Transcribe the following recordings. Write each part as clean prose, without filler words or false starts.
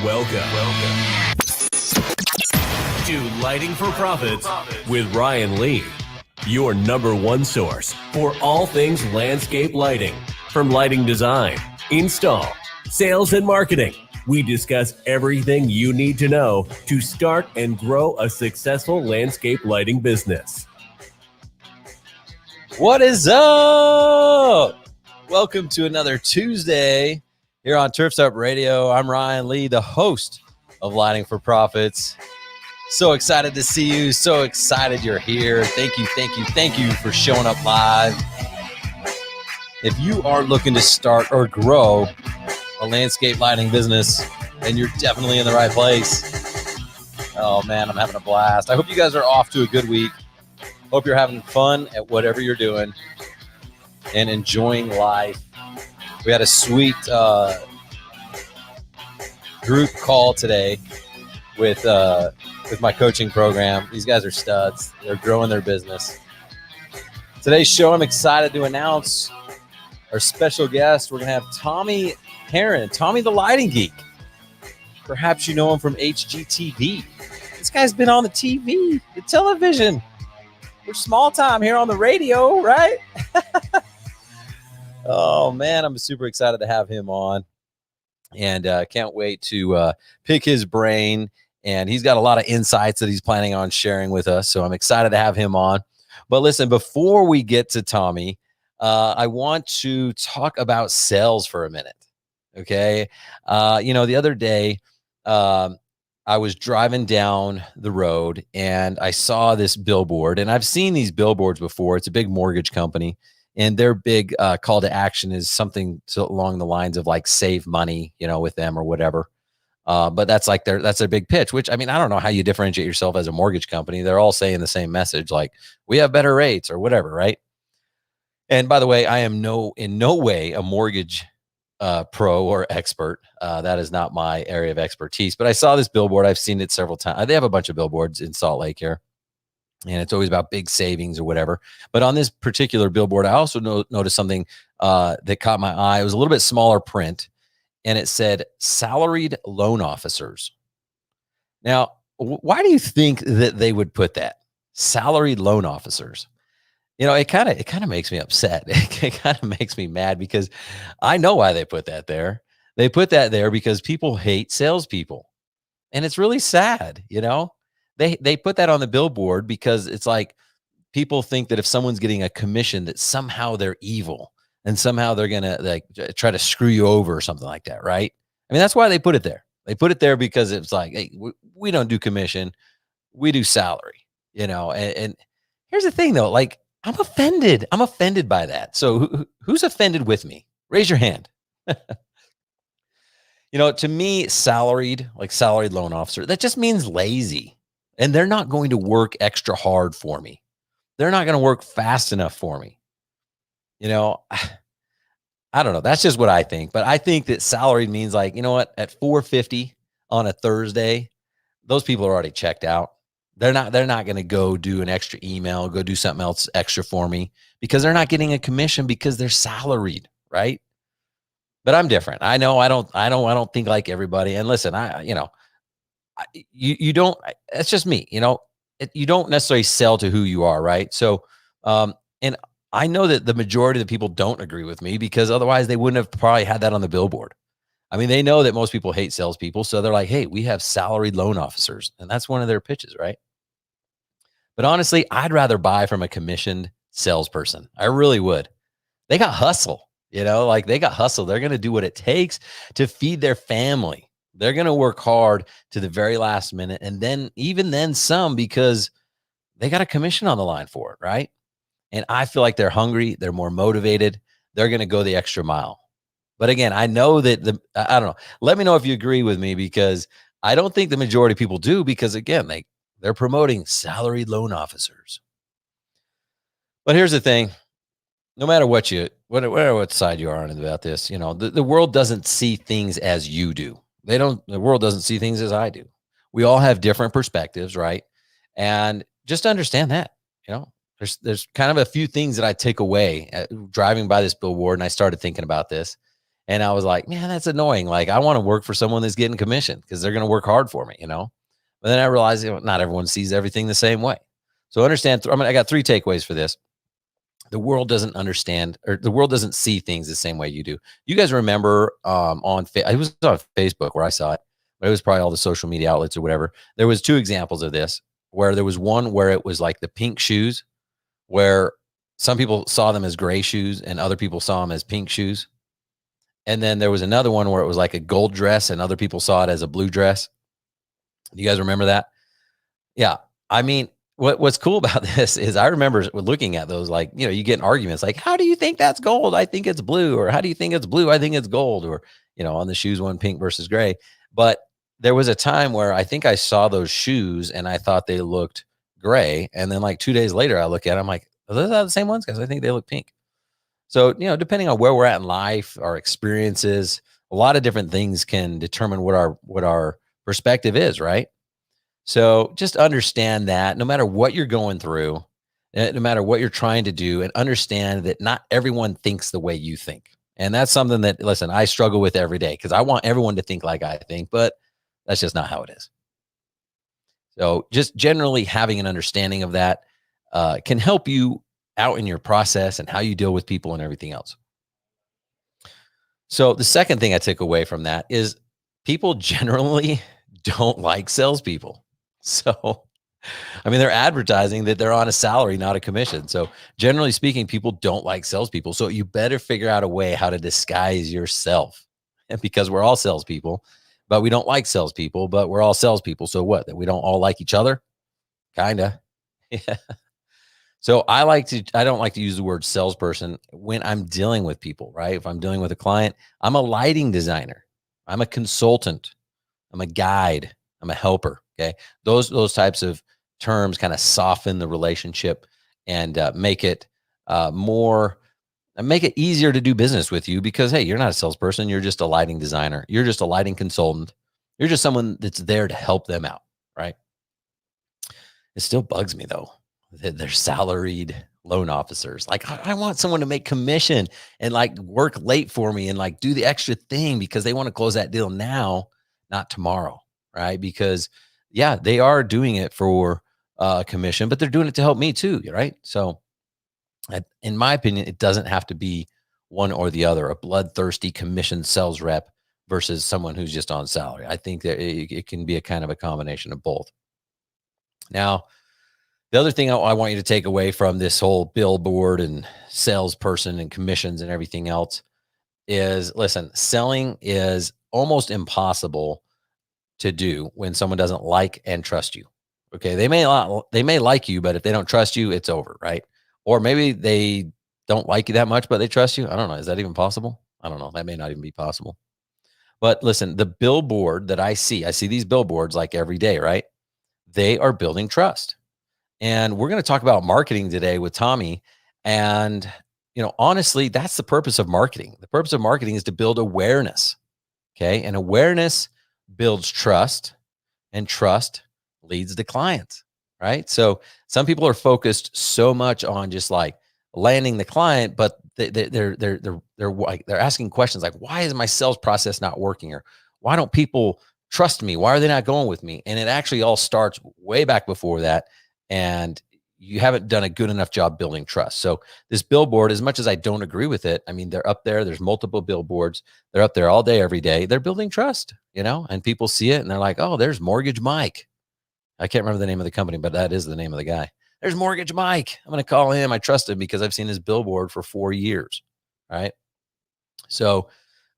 Welcome to Lighting for Profits with Ryan Lee, your number one source for all things landscape lighting. From lighting design, install, sales, and marketing, we discuss everything you need to know to start and grow a successful landscape lighting business. What is up? Welcome to another Tuesday here on Turfs Up Radio. I'm Ryan Lee, the host of Lighting for Profits. So excited to see you. So excited you're here. Thank you for showing up live. If you are looking to start or grow a landscape lighting business, then you're definitely in the right place. Oh man, I'm having a blast. I hope you guys are off to a good week. Hope you're having fun at whatever you're doing and enjoying life. We had a sweet group call today with my coaching program. These guys are studs. They're growing their business. Today's show, I'm excited to announce our special guest. We're going to have Tommy Tommy The Lighting Geek. Perhaps you know him from HGTV. This guy's been on the TV, the television. We're small time here on the radio, right? Oh, man, I'm super excited to have him on. And can't wait to pick his brain. And he's got a lot of insights that he's planning on sharing with us. So I'm excited to have him on. But listen, before we get to Tommy, I want to talk about sales for a minute. Okay. The other day, I was driving down the road and I saw this billboard, and I've seen these billboards before. It's a big mortgage company, and their big call to action is something along the lines of like save money, with them or whatever. But that's their big pitch, which, I mean, I don't know how you differentiate yourself as a mortgage company. They're all saying the same message, like we have better rates or whatever. Right. And by the way, I am in no way a mortgage pro or expert. That is not my area of expertise, but I saw this billboard. I've seen it several times. They have a bunch of billboards in Salt Lake here, and it's always about big savings or whatever. But on this particular billboard, I also noticed something that caught my eye. It was a little bit smaller print, and it said salaried loan officers. Now, why do you think that they would put that? Salaried loan officers. It kind of makes me upset. It kind of makes me mad because I know why they put that there. They put that there because people hate salespeople, and it's really sad. They put that on the billboard because it's like people think that if someone's getting a commission, that somehow they're evil and somehow they're gonna try to screw you over or something like that, right? I mean, that's why they put it there. They put it there because it's like, hey, we don't do commission, we do salary. And here's the thing, though, like. I'm offended. I'm offended by that. So who's offended with me? Raise your hand. To me, salaried loan officer, that just means lazy. And they're not going to work extra hard for me. They're not going to work fast enough for me. I don't know. That's just what I think. But I think that salaried means at $4.50 on a Thursday, those people are already checked out. They're not going to go do an extra email, go do something else extra for me because they're not getting a commission because they're salaried, right? But I'm different. I know I don't think like everybody. And listen, you don't. That's just me. You don't necessarily sell to who you are, right? So, and I know that the majority of the people don't agree with me because otherwise they wouldn't have probably had that on the billboard. I mean, they know that most people hate salespeople, so they're like, "Hey, we have salaried loan officers," and that's one of their pitches, right? But honestly, I'd rather buy from a commissioned salesperson. I really would. They got hustle, they got hustle. They're going to do what it takes to feed their family. They're going to work hard to the very last minute. And then even then some, because they got a commission on the line for it. Right. And I feel like they're hungry. They're more motivated. They're going to go the extra mile. But again, I know that I don't know. Let me know if you agree with me, because I don't think the majority of people do, because again, they're promoting salaried loan officers. But here's the thing. No matter what side you are on about this, the world doesn't see things as you do. The world doesn't see things as I do. We all have different perspectives, right? And just understand that, there's kind of a few things that I take away driving by this billboard. And I started thinking about this. And I was like, man, that's annoying. Like, I want to work for someone that's getting commission because they're going to work hard for me, But then I realized, not everyone sees everything the same way. So understand, I got 3 takeaways for this. The world doesn't understand, or the world doesn't see things the same way you do. You guys remember it was on Facebook where I saw it, but it was probably all the social media outlets or whatever. There was 2 examples of this, where there was one where it was like the pink shoes, where some people saw them as gray shoes and other people saw them as pink shoes. And then there was another one where it was like a gold dress and other people saw it as a blue dress. You guys remember that? Yeah. I mean, what's cool about this is I remember looking at those, like, you get in arguments like, how do you think that's gold? I think it's blue. Or how do you think it's blue? I think it's gold. Or, on the shoes, one pink versus gray. But there was a time where I think I saw those shoes and I thought they looked gray. And then like 2 days later, I look at them, I'm like, are those the same ones? Because I think they look pink. So, depending on where we're at in life, our experiences, a lot of different things can determine what our perspective is, right? So just understand that no matter what you're going through, no matter what you're trying to do, and understand that not everyone thinks the way you think. And that's something that, listen, I struggle with every day because I want everyone to think like I think, but that's just not how it is. So just generally having an understanding of that can help you out in your process and how you deal with people and everything else. So the second thing I took away from that is people generally don't like salespeople. So, I mean, they're advertising that they're on a salary, not a commission. So generally speaking, people don't like salespeople. So you better figure out a way how to disguise yourself. And because we're all salespeople, but we don't like salespeople, but we're all salespeople. So what? That we don't all like each other? Kinda. Yeah. So I don't like to use the word salesperson when I'm dealing with people, right? If I'm dealing with a client, I'm a lighting designer. I'm a consultant. I'm a guide. I'm a helper. Okay. Those types of terms kind of soften the relationship and make it easier to do business with you because, hey, you're not a salesperson. You're just a lighting designer. You're just a lighting consultant. You're just someone that's there to help them out. Right. It still bugs me though. They're salaried loan officers. Like, I want someone to make commission and like work late for me and like do the extra thing because they want to close that deal now, not tomorrow. Right. Because yeah, they are doing it for commission, but they're doing it to help me too. Right. So in my opinion, it doesn't have to be one or the other, a bloodthirsty commission sales rep versus someone who's just on salary. I think that it can be a kind of a combination of both. Now, the other thing I want you to take away from this whole billboard and salesperson and commissions and everything else is, listen, selling is almost impossible to do when someone doesn't like and trust you. Okay. They may like you, but if they don't trust you, it's over. Right. Or maybe they don't like you that much, but they trust you. I don't know. Is that even possible? I don't know. That may not even be possible. But listen, the billboard that I see these billboards like every day, right? They are building trust. And we're going to talk about marketing today with Tommy. And, honestly, that's the purpose of marketing. The purpose of marketing is to build awareness. Okay. And awareness builds trust, and trust leads to clients. Right. So some people are focused so much on just like landing the client, but they're asking questions like, why is my sales process not working? Or why don't people trust me? Why are they not going with me? And it actually all starts way back before that. And you haven't done a good enough job building trust. So this billboard, as much as I don't agree with it, I mean, they're up there. There's multiple billboards. They're up there all day, every day. They're building trust, and people see it and they're like, oh, there's Mortgage Mike. I can't remember the name of the company, but that is the name of the guy. There's Mortgage Mike. I'm going to call him. I trust him because I've seen his billboard for 4 years. Right. So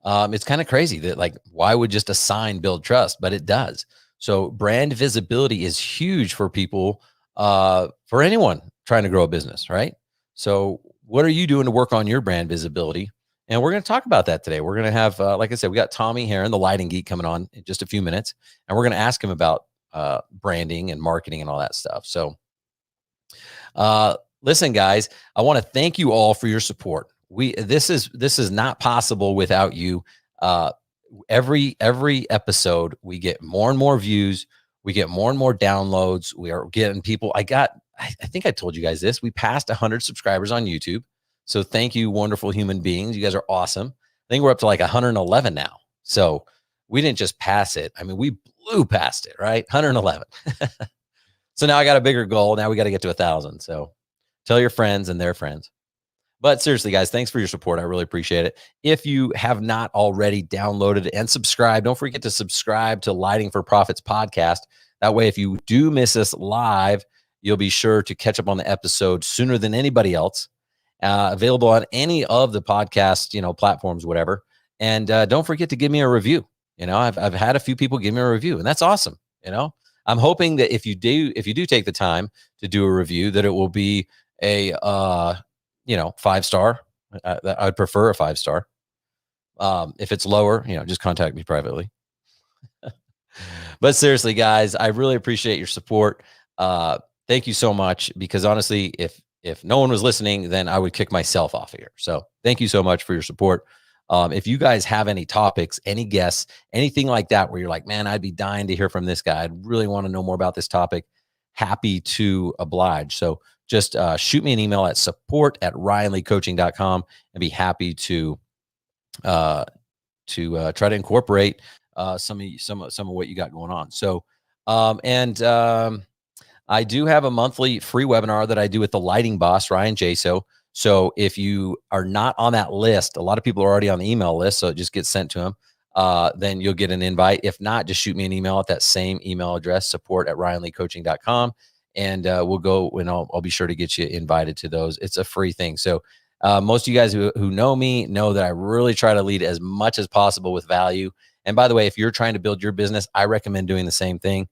it's kind of crazy that, like, why would just a sign build trust? But it does. So brand visibility is huge for people, for anyone trying to grow a business, right? So what are you doing to work on your brand visibility? And we're going to talk about that today. We're going to have, like I said, we got Tommy here and the Lighting Geek coming on in just a few minutes, and we're going to ask him about branding and marketing and all that stuff. So listen, guys, I want to thank you all for your support. This is not possible without you. Every episode, we get more and more views. We get more and more downloads. We are getting people. I think I told you guys this. We passed 100 subscribers on YouTube. So thank you, wonderful human beings. You guys are awesome. think we're up to like 111 now. So we didn't just pass it. I mean, we blew past it, right? 111. So now I got a bigger goal. Now we got to get to 1,000. So tell your friends and their friends. But seriously, guys, thanks for your support. I really appreciate it. If you have not already downloaded and subscribed, don't forget to subscribe to Lighting for Profits podcast. That way, if you do miss us live, you'll be sure to catch up on the episode sooner than anybody else. Available on any of the podcast, platforms, whatever. And don't forget to give me a review. I've had a few people give me a review, and that's awesome. I'm hoping that if you do take the time to do a review, that it will be a 5-star. I'd prefer a 5-star. If it's lower, just contact me privately. But seriously, guys, I really appreciate your support. Thank you so much, because honestly, if no one was listening, then I would kick myself off of here. So thank you so much for your support. If you guys have any topics, any guests, anything like that, where you're like, man, I'd be dying to hear from this guy, I'd really want to know more about this topic, happy to oblige. So just shoot me an email at support@ryanleecoaching.com and be happy to try to incorporate some of what you got going on. So, I do have a monthly free webinar that I do with the lighting boss, Ryan Jaso. So if you are not on that list, a lot of people are already on the email list, so it just gets sent to them. Then you'll get an invite. If not, just shoot me an email at that same email address, support@ryanleecoaching.com. And we'll go, and I'll be sure to get you invited to those. It's a free thing. So most of you guys who know me know that I really try to lead as much as possible with value. And by the way, if you're trying to build your business, I recommend doing the same thing.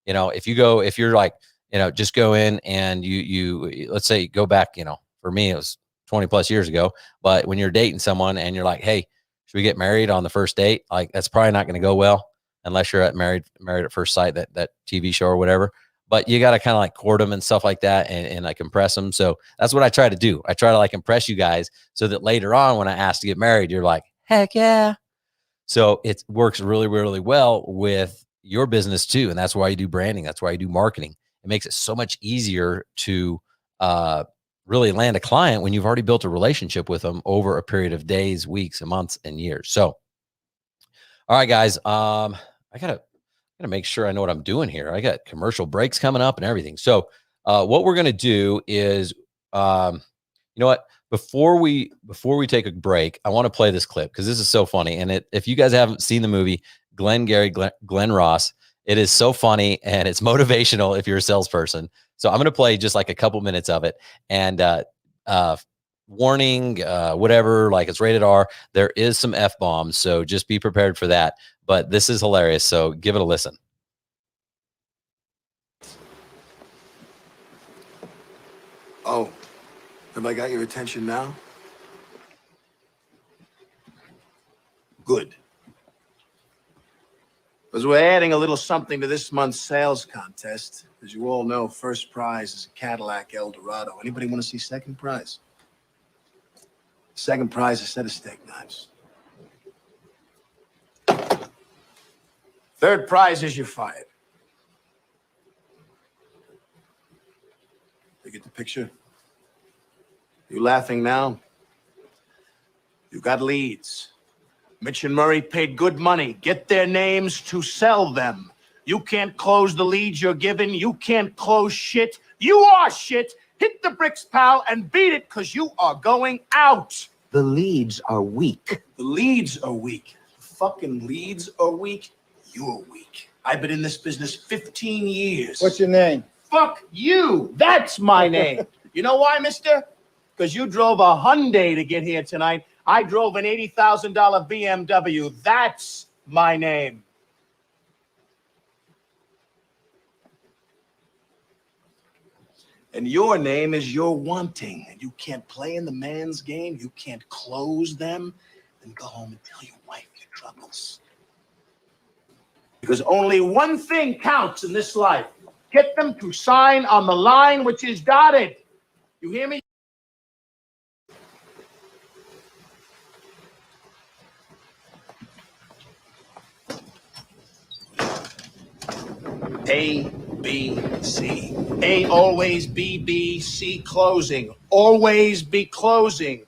If you're like, just go in and you let's say go back, for me, it was 20 plus years ago, but when you're dating someone and you're like, hey, should we get married on the first date? Like, that's probably not going to go well unless you're at Married at First Sight, that TV show or whatever. But you got to kind of like court them and stuff like that, and like impress them. So that's what I try to do. I try to like impress you guys so that later on, when I ask to get married, you're like, heck yeah. So it works really, really well with your business too. And that's why you do branding. That's why you do marketing. It makes it so much easier to really land a client when you've already built a relationship with them over a period of days, weeks, and months, and years. So, all right, guys, I gotta make sure I know what I'm doing here. I got commercial breaks coming up and everything. So, what we're gonna do is, you know what? Before we take a break, I want to play this clip because this is so funny. And if you guys haven't seen the movie Glenn Ross, it is so funny and it's motivational if you're a salesperson. So I'm going to play just like a couple minutes of it, and warning, whatever, like it's rated R. There is some F-bombs, so just be prepared for that. But this is hilarious, so give it a listen. Oh, have I got your attention now? Good. Because we're adding a little something to this month's sales contest. As you all know, first prize is a Cadillac Eldorado. Anybody want to see second prize? Second prize is a set of steak knives. Third prize is you're fired. You get the picture? You laughing now? You got leads. Mitch and Murray paid good money. Get their names to sell them. You can't close the leads you're given. You can't close shit. You are shit. Hit the bricks, pal, and beat it, because you are going out. The leads are weak. The leads are weak. The fucking leads are weak. You're weak. I've been in this business 15 years. What's your name? Fuck you. That's my name. You know why, mister? Because you drove a Hyundai to get here tonight. I drove an $80,000 BMW. That's my name. And your name is you're wanting. And you can't play in the man's game. You can't close them. Then go home and tell your wife your troubles. Because only one thing counts in this life. Get them to sign on the line which is dotted. You hear me? A, B, C. A always B, B, C closing. Always be closing.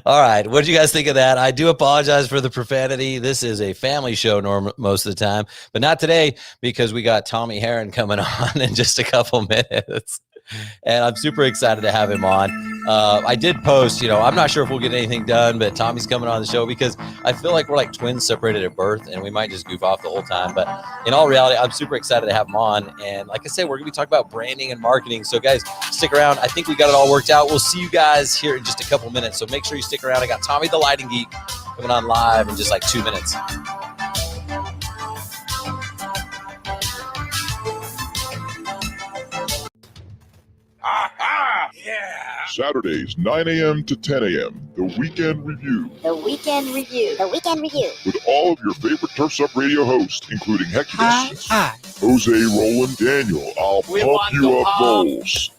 All right. What did you guys think of that? I do apologize for the profanity. This is a family show most of the time, but not today because we got Tommy Heron coming on in just a couple minutes. And I'm super excited to have him on. I did post, I'm not sure if we'll get anything done, but Tommy's coming on the show because I feel like we're like twins separated at birth and we might just goof off the whole time. But in all reality, I'm super excited to have him on. And like I said, we're going to be talking about branding and marketing. So guys, stick around. I think we got it all worked out. We'll see you guys here in just a couple minutes. So make sure you stick around. I got Tommy the Lighting Geek coming on live in just like 2 minutes. Saturdays, 9 a.m. to 10 a.m., The Weekend Review. The Weekend Review. The Weekend Review. With all of your favorite Turfs Up radio hosts, including Hector, Jose Roland, Daniel, I'll Pump You Up Bowls.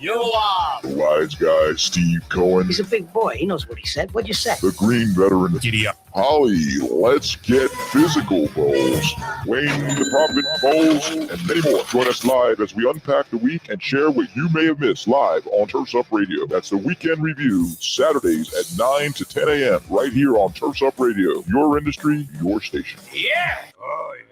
You are. The Wise Guy, Steve Cohen. He's a big boy. He knows what he said. What'd you say? The Green Veteran, Giddy up. Holly, Let's Get Physical Bowls. Wayne the Prophet Bowls, and many more. Join us live as we unpack the week and share what you may have missed live on Turfs Up Radio. That's the Weekend Review, Saturdays at 9 to 10 a.m. right here on Turfs Up Radio. Your industry, your station. Yeah. Oh, yeah.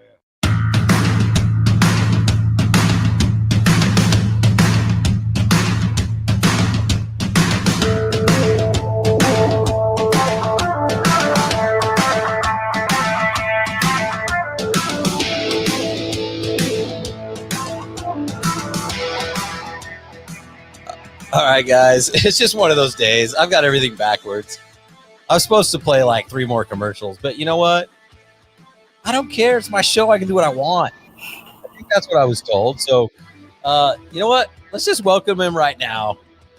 All right, guys. It's just one of those days. I've got everything backwards. I was supposed to play like 3 more commercials, but you know what? I don't care. It's my show. I can do what I want. I think that's what I was told. So, you know what? Let's just welcome him right now.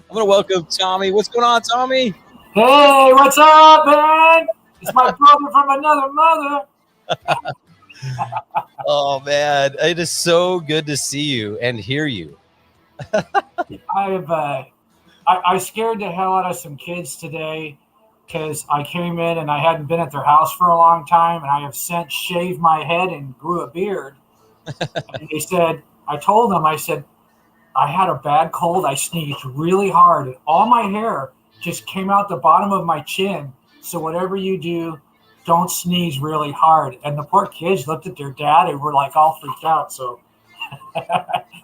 I'm going to welcome Tommy. What's going on, Tommy? Hey, what's up, man? It's my brother from another mother. Oh, man. It is so good to see you and hear you. I scared the hell out of some kids today because I came in and I hadn't been at their house for a long time, and I have since shaved my head and grew a beard. And they said, I told them, I said, I had a bad cold. I sneezed really hard, and all my hair just came out the bottom of my chin. So whatever you do, don't sneeze really hard. And the poor kids looked at their dad and were like all freaked out. So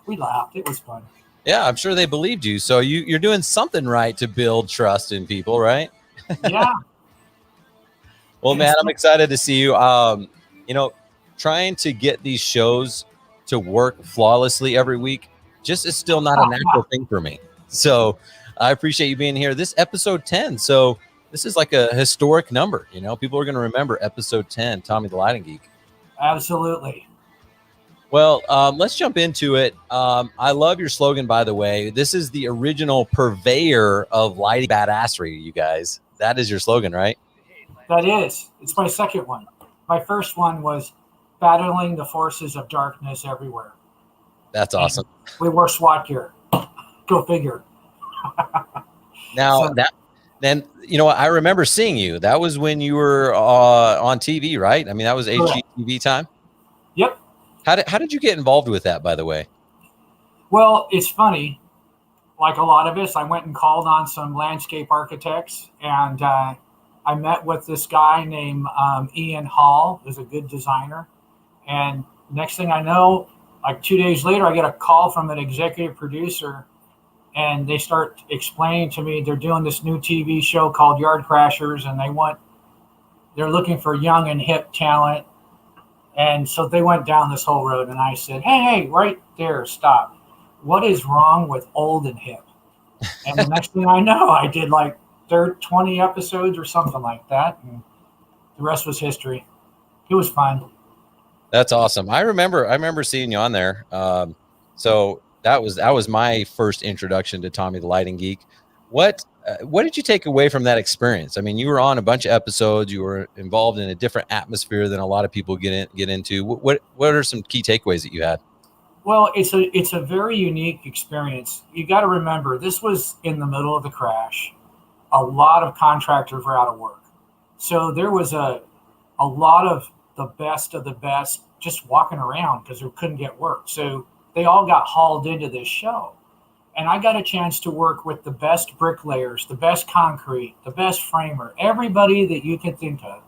we laughed. It was fun. Yeah, I'm sure they believed you. So you're doing something right to build trust in people, right? Yeah. Well, man, I'm excited to see you. Trying to get these shows to work flawlessly every week just is still not a natural thing for me. So I appreciate you being here. This episode 10. So this is like a historic number. People are going to remember episode 10, Tommy the Lighting Geek. Absolutely. Well, let's jump into it. I love your slogan, by the way. This is the original purveyor of lighting badassery, you guys. That is your slogan, right? That is. It's my second one. My first one was battling the forces of darkness everywhere. That's awesome. And we wore SWAT gear. Go figure. Now, I remember seeing you. That was when you were on TV, right? I mean, that was HGTV time? Yep. How did you get involved with that, by the way? Well, it's funny. Like a lot of us, I went and called on some landscape architects, and I met with this guy named Ian Hall, who's a good designer. And next thing I know, like 2 days later, I get a call from an executive producer, and they start explaining to me they're doing this new TV show called Yard Crashers, and they're looking for young and hip talent. And so they went down this whole road, and I said, hey, right there, stop. What is wrong with old and hip? And the next thing I know, I did like 20 episodes or something like that. And the rest was history. It was fun. That's awesome. I remember seeing you on there. So that was my first introduction to Tommy the Lighting Geek. What did you take away from that experience? I mean, you were on a bunch of episodes. You were involved in a different atmosphere than a lot of people get into. What are some key takeaways that you had? Well, it's a very unique experience. You got to remember, this was in the middle of the crash. A lot of contractors were out of work. So there was a lot of the best just walking around because they couldn't get work. So they all got hauled into this show. And I got a chance to work with the best bricklayers, the best concrete, the best framer, everybody that you can think of.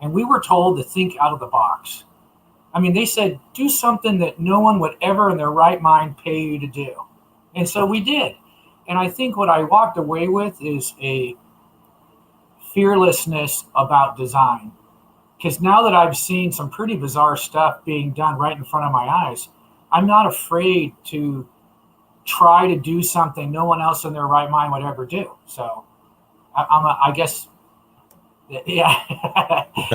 And we were told to think out of the box. I mean, they said, do something that no one would ever in their right mind pay you to do. And so we did. And I think what I walked away with is a fearlessness about design. Because now that I've seen some pretty bizarre stuff being done right in front of my eyes, I'm not afraid to try to do something no one else in their right mind would ever do. So I guess, yeah,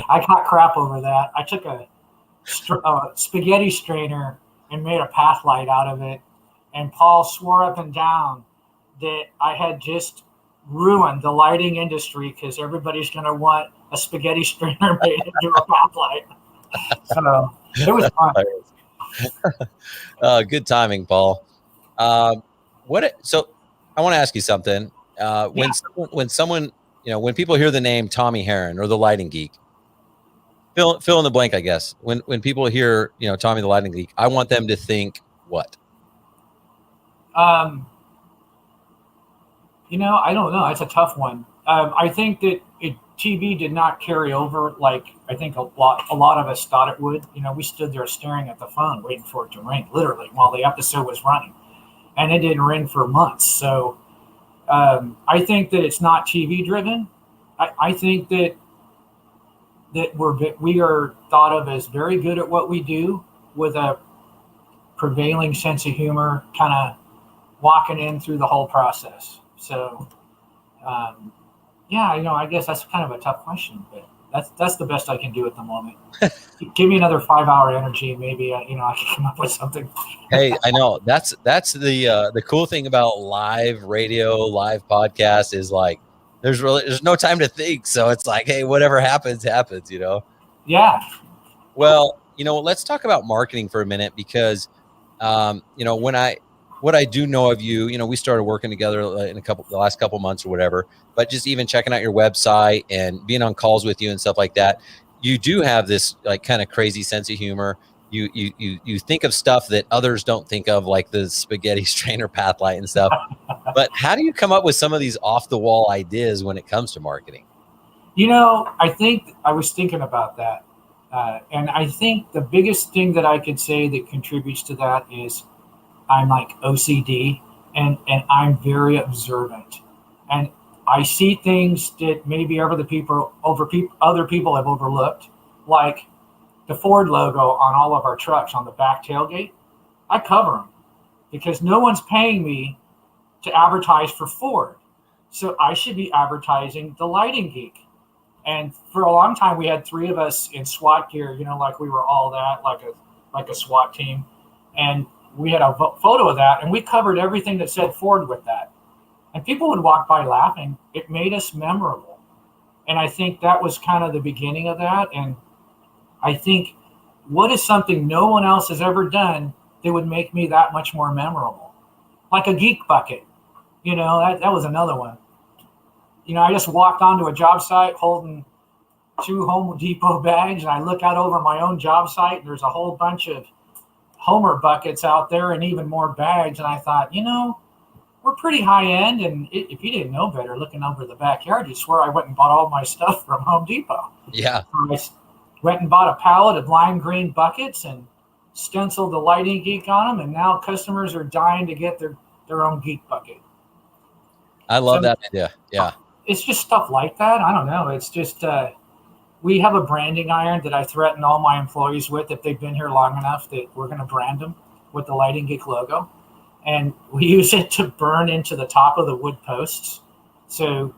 I got crap over that. I took a spaghetti strainer and made a path light out of it. And Paul swore up and down that I had just ruined the lighting industry because everybody's going to want a spaghetti strainer made into a path light. So it was fun. Good timing, Paul. So I want to ask you something. When someone, when people hear the name Tommy Heron or the Lighting Geek, fill in the blank, I guess. When people hear, Tommy the Lighting Geek, I want them to think what? I don't know. That's a tough one. I think that TV did not carry over like I think a lot of us thought it would. We stood there staring at the phone, waiting for it to ring, literally, while the episode was running, and it didn't ring for months. So I think that it's not TV driven. I think that we are thought of as very good at what we do with a prevailing sense of humor, kind of walking in through the whole process. So, I guess that's kind of a tough question, but that's the best I can do at the moment. Give me another 5-hour energy, maybe I can come up with something. Hey, I know that's the cool thing about live radio, live podcast is like there's no time to think, so it's like, hey, whatever happens. Yeah. Well, let's talk about marketing for a minute because, what I do know of you, we started working together in the last couple months or whatever, but just even checking out your website and being on calls with you and stuff like that, you do have this like kind of crazy sense of humor. You think of stuff that others don't think of, like the spaghetti strainer path light and stuff. But how do you come up with some of these off the wall ideas when it comes to marketing? I think I was thinking about that. And I think the biggest thing that I could say that contributes to that is I'm like OCD and I'm very observant. And I see things that maybe other people have overlooked, like the Ford logo on all of our trucks on the back tailgate. I cover them because no one's paying me to advertise for Ford. So I should be advertising the Lighting Geek. And for a long time, we had 3 of us in SWAT gear, like we were all that, like a SWAT team. And we had a photo of that, and we covered everything that said Ford with that. And people would walk by laughing. It made us memorable. And I think that was kind of the beginning of that. And I think, what is something no one else has ever done that would make me that much more memorable? Like a geek bucket. That was another one. I just walked onto a job site holding 2 Home Depot bags, and I look out over my own job site, and there's a whole bunch of Homer buckets out there and even more bags. And I thought, we're pretty high end. And if you didn't know better, looking over the backyard, you'd swear I went and bought all my stuff from Home Depot. Yeah. So I went and bought a pallet of lime green buckets and stenciled the Lighting Geek on them. And now customers are dying to get their own geek bucket. I love that idea. Yeah. It's just stuff like that. I don't know. It's just, we have a branding iron that I threaten all my employees with if they've been here long enough that we're going to brand them with the Lighting Geek logo. And we use it to burn into the top of the wood posts. So,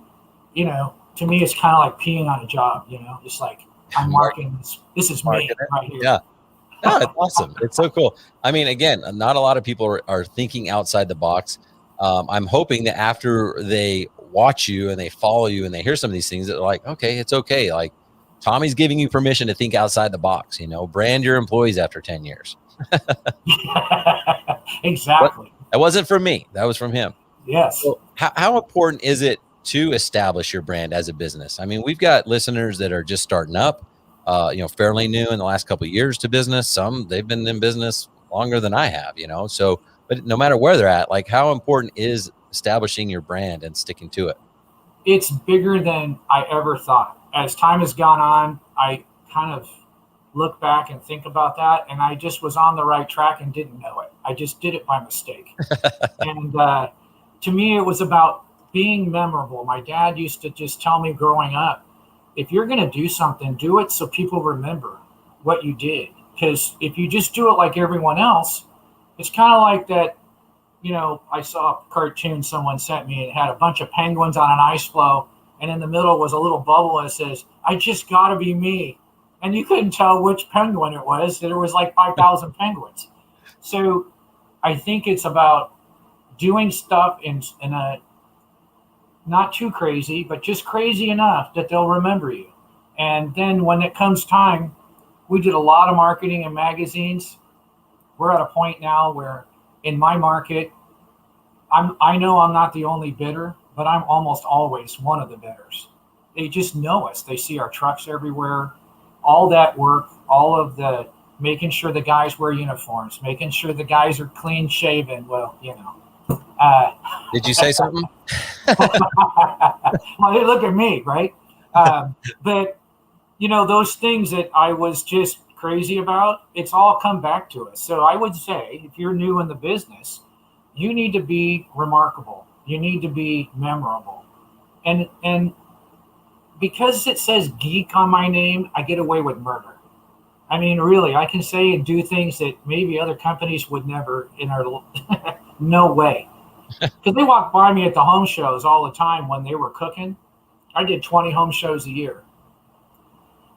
to me, it's kind of like peeing on a job, just like I'm marking this. This is me right here. Yeah. Yeah, it's awesome. It's so cool. I mean, again, not a lot of people are thinking outside the box. I'm hoping that after they watch you and they follow you and they hear some of these things, that they're like, okay, it's okay. Like Tommy's giving you permission to think outside the box, brand your employees after 10 years. Exactly. But that wasn't from me. That was from him. Yes. So how important is it to establish your brand as a business? I mean, we've got listeners that are just starting up, fairly new in the last couple of years to business. Some, they've been in business longer than I have, So but no matter where they're at, like how important is establishing your brand and sticking to it? It's bigger than I ever thought. As time has gone on, I kind of look back and think about that, and I just was on the right track and didn't know it. I just did it by mistake. And to me, it was about being memorable. My dad used to just tell me growing up, if you're going to do something, do it so people remember what you did. Because if you just do it like everyone else, it's kind of like that. You know, I saw a cartoon someone sent me. It had a bunch of penguins on an ice floe, and in the middle was a little bubble that says, "I just got to be me." And you couldn't tell which penguin it was. There was like 5,000 penguins. So I think it's about doing stuff in a not too crazy, but just crazy enough that they'll remember you. And then when it comes time, we did a lot of marketing in magazines. We're at a point now where in my market, I know I'm not the only bidder, but I'm almost always one of the bidders. They just know us. They see our trucks everywhere. All that work, all of the making sure the guys wear uniforms, making sure the guys are clean shaven. Well, you know. Did you say something? Well, hey, look at me, right? But, you know, those things that I was just crazy about, it's all come back to us. So I would say if you're new in the business, you need to be remarkable. You need to be memorable. And because it says geek on my name, I get away with murder. I mean, really, I can say and do things that maybe other companies would never in our no way. Because they walk by me at the home shows all the time when they were cooking. I did 20 home shows a year.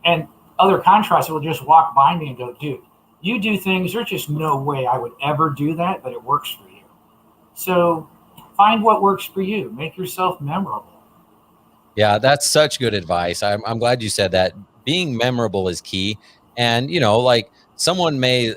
And other contractors will just walk by me and go, dude, you do things, there's just no way I would ever do that, but it works for you. So find what works for you. Make yourself memorable. Yeah, that's such good advice. I'm glad you said that. Being memorable is key. And, you know, like someone may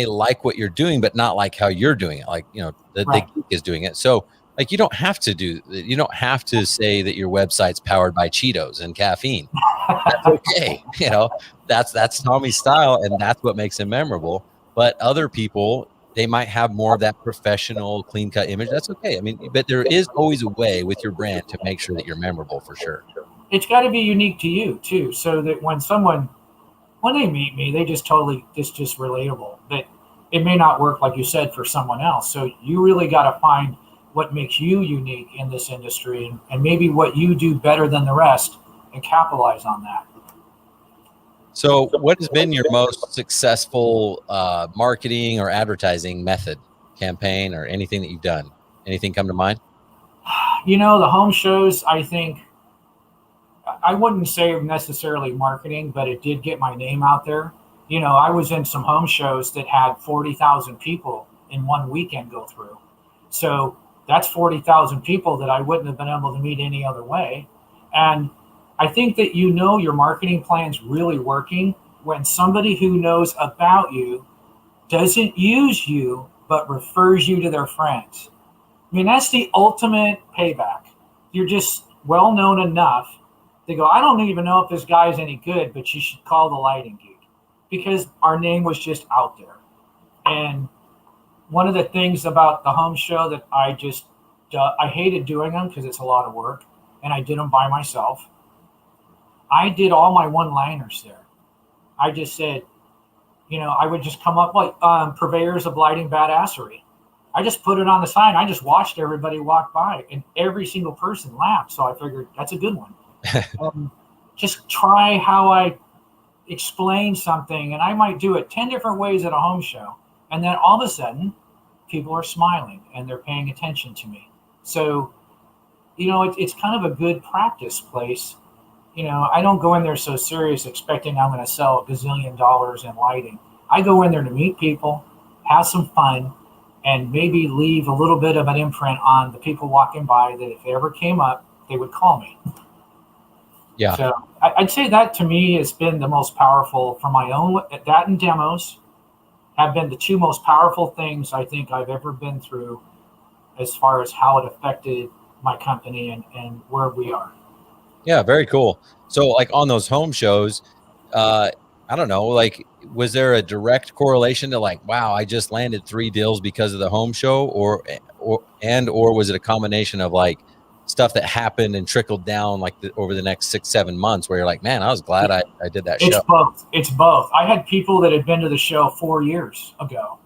like what you're doing, but not like how you're doing it. Like, you know, the geek is doing it. So like, you don't have to say that your website's powered by Cheetos and caffeine. That's okay. You know, that's Tommy's style, and that's what makes him memorable. But other people, they might have more of that professional, clean cut image. That's okay. I mean, but there is always a way with your brand to make sure that you're memorable for sure. It's got to be unique to you too, so that when they meet me, they just totally, it's just relatable. That it may not work, like you said, for someone else. So you really got to find what makes you unique in this industry, and maybe what you do better than the rest, and capitalize on that. So what has been your most successful marketing or advertising method, campaign, or anything that you've done? Anything come to mind? You know, the home shows, I think, I wouldn't say necessarily marketing, but it did get my name out there. You know, I was in some home shows that had 40,000 people in one weekend go through. So that's 40,000 people that I wouldn't have been able to meet any other way. And I think that you know your marketing plan's really working when somebody who knows about you doesn't use you, but refers you to their friends. I mean, that's the ultimate payback. You're just well known enough. They go, I don't even know if this guy's any good, but you should call the Lighting Geek, because our name was just out there. And one of the things about the home show that I hated doing them because it's a lot of work, and I did them by myself. I did all my one-liners there. I just said, you know, I would just come up like purveyors of lighting badassery. I just put it on the sign. I just watched everybody walk by, and every single person laughed. So I figured that's a good one. Just try how I explain something, and I might do it 10 different ways at a home show. And then all of a sudden, people are smiling and they're paying attention to me. So, you know, it's kind of a good practice place. You know, I don't go in there so serious expecting I'm going to sell $1 gazillion in lighting. I go in there to meet people, have some fun, and maybe leave a little bit of an imprint on the people walking by that if they ever came up, they would call me. Yeah. So I'd say that to me has been the most powerful for my own. That and demos have been the two most powerful things I think I've ever been through as far as how it affected my company and where we are. Yeah, very cool. So like on those home shows, I I don't know, like, was there a direct correlation to like, wow, I just landed 3 deals because of the home show, or was it a combination of like stuff that happened and trickled down like over the next 6-7 months where you're like, man, I was glad I did that show? It's both. I had people that had been to the show 4 years ago,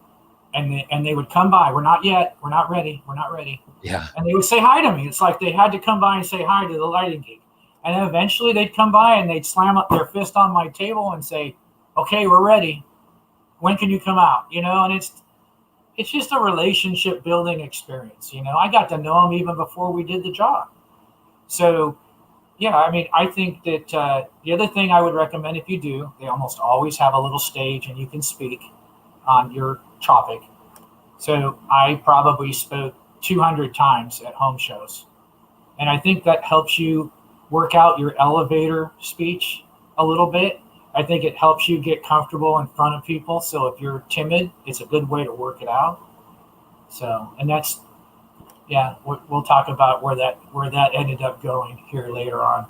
and they would come by. We're not yet. We're not ready. We're not ready. Yeah. And they would say hi to me. It's like they had to come by and say hi to the Lighting Geek. And then eventually they'd come by and they'd slam up their fist on my table and say, okay, we're ready. When can you come out? You know, and it's just a relationship building experience. You know, I got to know them even before we did the job. So, yeah, I mean, I think that the other thing I would recommend if you do, they almost always have a little stage and you can speak on your topic. So I probably spoke 200 times at home shows. And I think that helps you work out your elevator speech a little bit. I think it helps you get comfortable in front of people. So if you're timid, it's a good way to work it out. So, and that's, yeah, we'll talk about where that ended up going here later on.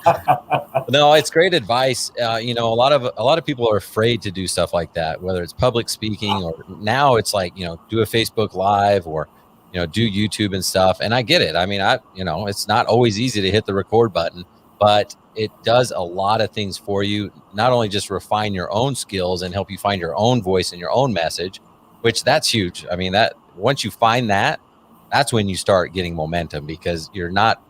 But No, it's great advice. You know, a lot of people are afraid to do stuff like that, whether it's public speaking or now it's like, you know, do a Facebook Live or, you know, do YouTube and stuff. And I get it. I mean, you know, it's not always easy to hit the record button, but it does a lot of things for you. Not only just refine your own skills and help you find your own voice and your own message, which that's huge. I mean, that once you find that, that's when you start getting momentum, because you're not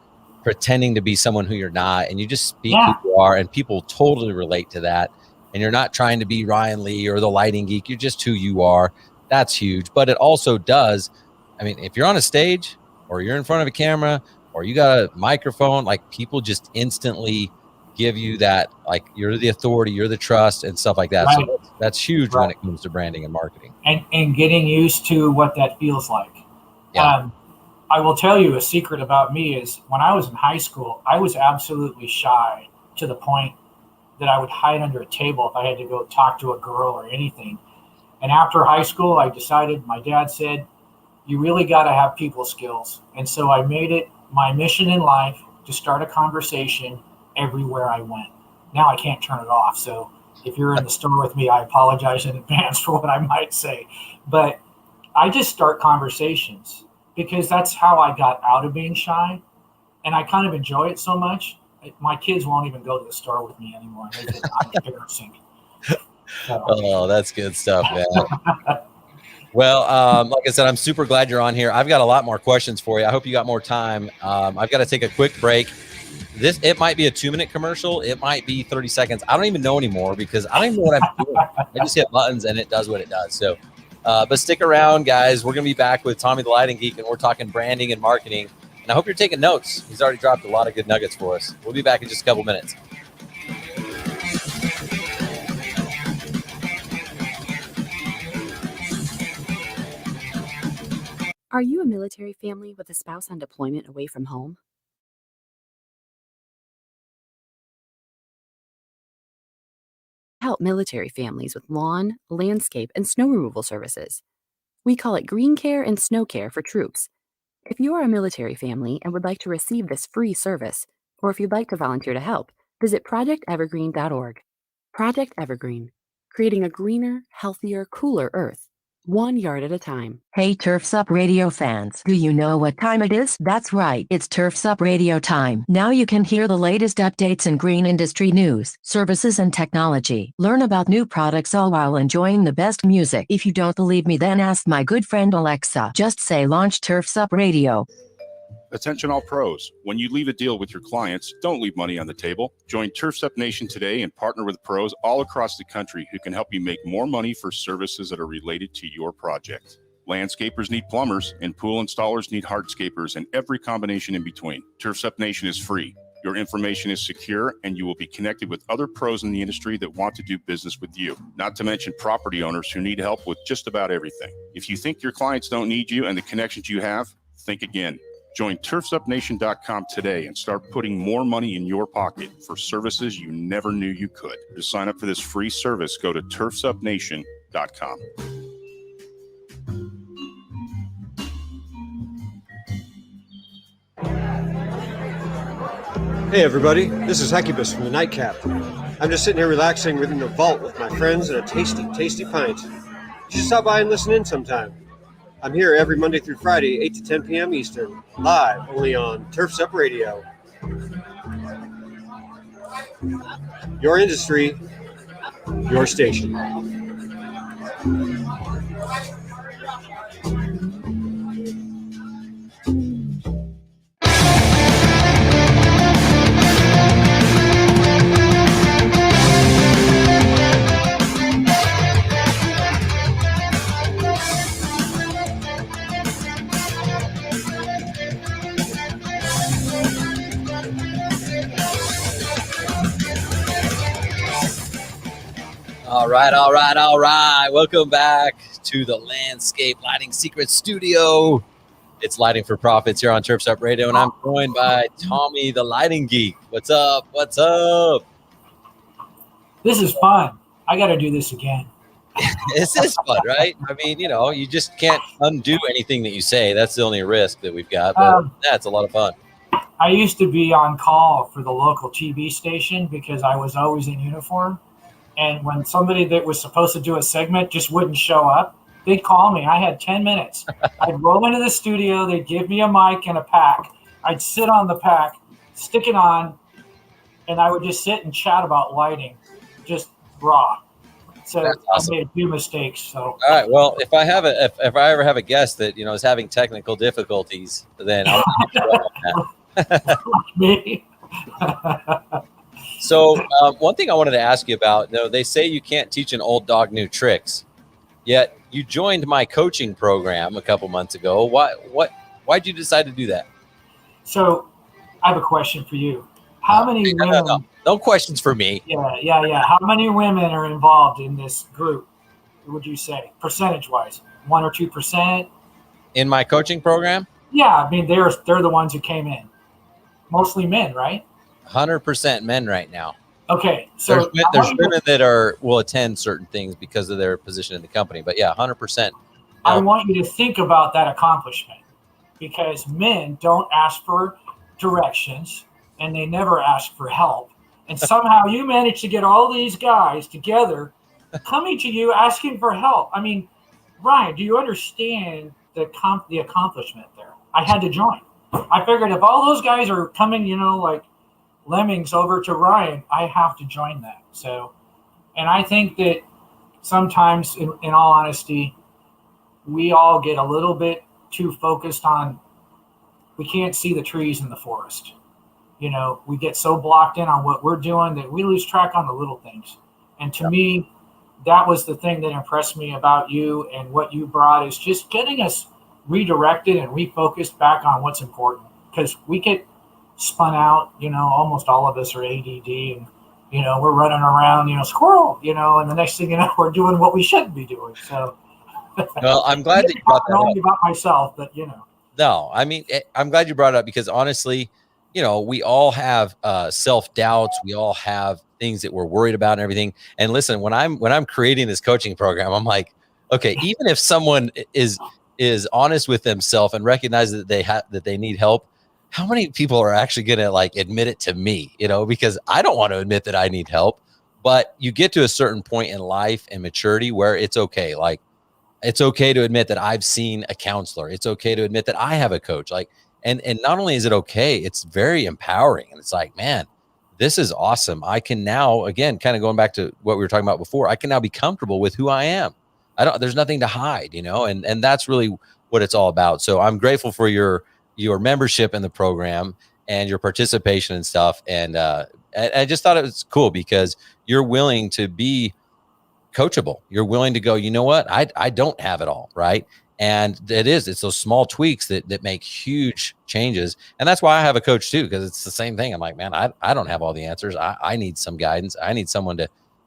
pretending to be someone who you're not, and you just speak who you are, and people totally relate to that. And you're not trying to be Ryan Lee or the Lighting Geek. You're just who you are. That's huge. But it also does, I mean, if you're on a stage or you're in front of a camera or you got a microphone, like people just instantly give you that, like you're the authority, you're the trust and stuff like that. Right. So that's huge when it comes to branding and marketing. And getting used to what that feels like. Yeah. I will tell you a secret about me is when I was in high school, I was absolutely shy to the point that I would hide under a table if I had to go talk to a girl or anything. And after high school, I decided, my dad said, you really got to have people skills. And so I made it my mission in life to start a conversation everywhere I went. Now I can't turn it off. So if you're in the store with me, I apologize in advance for what I might say. But I just start conversations because that's how I got out of being shy. And I kind of enjoy it so much. My kids won't even go to the store with me anymore. They think I'm embarrassing. So. Oh, that's good stuff, man. Well, like I said, I'm super glad you're on here. I've got a lot more questions for you. I hope you got more time. I've got to take a quick break. It might be a 2-minute commercial. It might be 30 seconds. I don't even know anymore because I don't even know what I'm doing. I just hit buttons and it does what it does. So, but stick around, guys. We're going to be back with Tommy the Lighting Geek, and we're talking branding and marketing. And I hope you're taking notes. He's already dropped a lot of good nuggets for us. We'll be back in just a couple minutes. Are you a military family with a spouse on deployment away from home? Help military families with lawn, landscape, and snow removal services. We call it green care and snow care for troops. If you are a military family and would like to receive this free service, or if you'd like to volunteer to help, visit projectevergreen.org. Project Evergreen, creating a greener, healthier, cooler Earth. 1 yard at a time. Hey Turfs Up Radio fans, do you know what time it is? That's right, it's Turfs Up Radio time. Now you can hear the latest updates in green industry news, services and technology. Learn about new products all while enjoying the best music. If you don't believe me, then ask my good friend Alexa. Just say launch Turfs Up Radio. Attention all pros. When you leave a deal with your clients, don't leave money on the table. Join Turfs Up Nation today and partner with pros all across the country who can help you make more money for services that are related to your project. Landscapers need plumbers, and pool installers need hardscapers, and every combination in between. Turfs Up Nation is free. Your information is secure, and you will be connected with other pros in the industry that want to do business with you. Not to mention property owners who need help with just about everything. If you think your clients don't need you and the connections you have, think again. Join turfsupnation.com today and start putting more money in your pocket for services you never knew you could. To sign up for this free service, go to turfsupnation.com. Hey everybody, this is Hecubus from the Nightcap. I'm just sitting here relaxing within the vault with my friends and a tasty, tasty pint. You should stop by and listen in sometime. I'm here every Monday through Friday, 8 to 10 p.m. Eastern, live only on Turf's Up Radio. Your industry, your station. All right. Welcome back to the Landscape Lighting Secret Studio. It's Lighting for Profits here on Turf's Up Radio, and I'm joined by Tommy The Lighting Geek. What's up? What's up? This is fun. I got to do this again. This is fun, right? I mean, you just can't undo anything that you say. That's the only risk that we've got, but it's a lot of fun. I used to be on call for the local TV station because I was always in uniform. And when somebody that was supposed to do a segment just wouldn't show up, they'd call me. I had 10 minutes. I'd roll into the studio. They'd give me a mic and a pack. I'd sit on the pack, stick it on, and I would just sit and chat about lighting, just raw. So That's awesome. I made a few mistakes. So all right. Well, if I ever have a guest that is having technical difficulties, then I'll me. So one thing I wanted to ask you about, they say you can't teach an old dog new tricks, yet you joined my coaching program a couple months ago. Why'd you decide to do that? So I have a question for you. How many women? No questions for me. Yeah. How many women are involved in this group, would you say, percentage-wise? 1 or 2%? In my coaching program? Yeah, I mean, they're the ones who came in. Mostly men, right? 100% men right now. Okay, so there's women that will attend certain things because of their position in the company, but yeah, 100%. I want you to think about that accomplishment, because men don't ask for directions and they never ask for help, and somehow you managed to get all these guys together coming to you asking for help. I mean, Ryan, do you understand the accomplishment there? I had to join. I figured if all those guys are coming, like lemmings over to Ryan, I have to join that. So, and I think that sometimes, in all honesty, we all get a little bit too focused on, we can't see the trees in the forest. We get so blocked in on what we're doing that we lose track on the little things. And to me, that was the thing that impressed me about you, and what you brought is just getting us redirected and refocused back on what's important, because we get spun out. Almost all of us are ADD, and we're running around, squirrel, and the next thing you know, we're doing what we shouldn't be doing. So well, I'm glad that you brought that up. Only about myself, but No, I mean, I'm glad you brought it up, because honestly, we all have self-doubts. We all have things that we're worried about and everything. And listen, when I'm creating this coaching program, I'm like, okay, even if someone is honest with themselves and recognizes that they need help, how many people are actually going to admit it to me? Because I don't want to admit that I need help. But you get to a certain point in life and maturity where it's okay. It's okay to admit that I've seen a counselor. It's okay to admit that I have a coach. And not only is it okay, it's very empowering. And it's like, man, this is awesome. I can now, again, kind of going back to what we were talking about before, I can now be comfortable with who I am. There's nothing to hide, and that's really what it's all about. So I'm grateful for your membership in the program and your participation and stuff. And I just thought it was cool because you're willing to be coachable. You're willing to go, you know what? I don't have it all, right? And it's those small tweaks that make huge changes. And that's why I have a coach too, because it's the same thing. I'm like, man, I don't have all the answers. I need some guidance. I need someone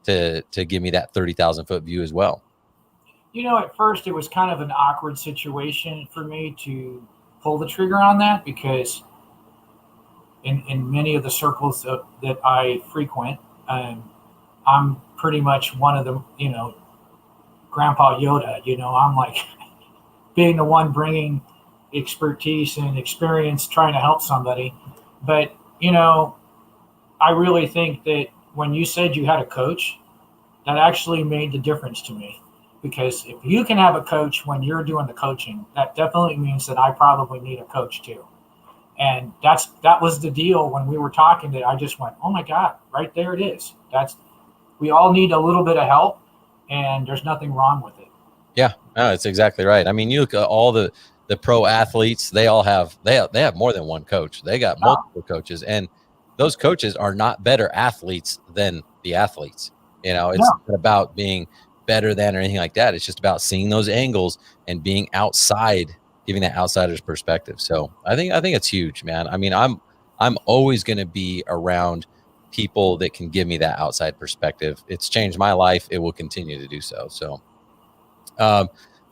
to give me that 30,000 foot view as well. At first it was kind of an awkward situation for me to pull the trigger on that, because in many of the circles that I frequent, I'm pretty much one of them, Grandpa Yoda, I'm like being the one bringing expertise and experience trying to help somebody. But, I really think that when you said you had a coach, that actually made the difference to me. Because if you can have a coach when you're doing the coaching, that definitely means that I probably need a coach too. And that was the deal when we were talking, that I just went, oh my God, right there it is. We all need a little bit of help, and there's nothing wrong with it. Yeah, no, that's exactly right. I mean, you look at all the pro athletes, they have more than one coach. They got multiple coaches, and those coaches are not better athletes than the athletes. You know, it's not about being better than or anything like that. It's just about seeing those angles and being outside, giving that outsider's perspective. So I think it's huge, man. I mean, I'm always going to be around people that can give me that outside perspective. It's changed my life. It will continue to do so. So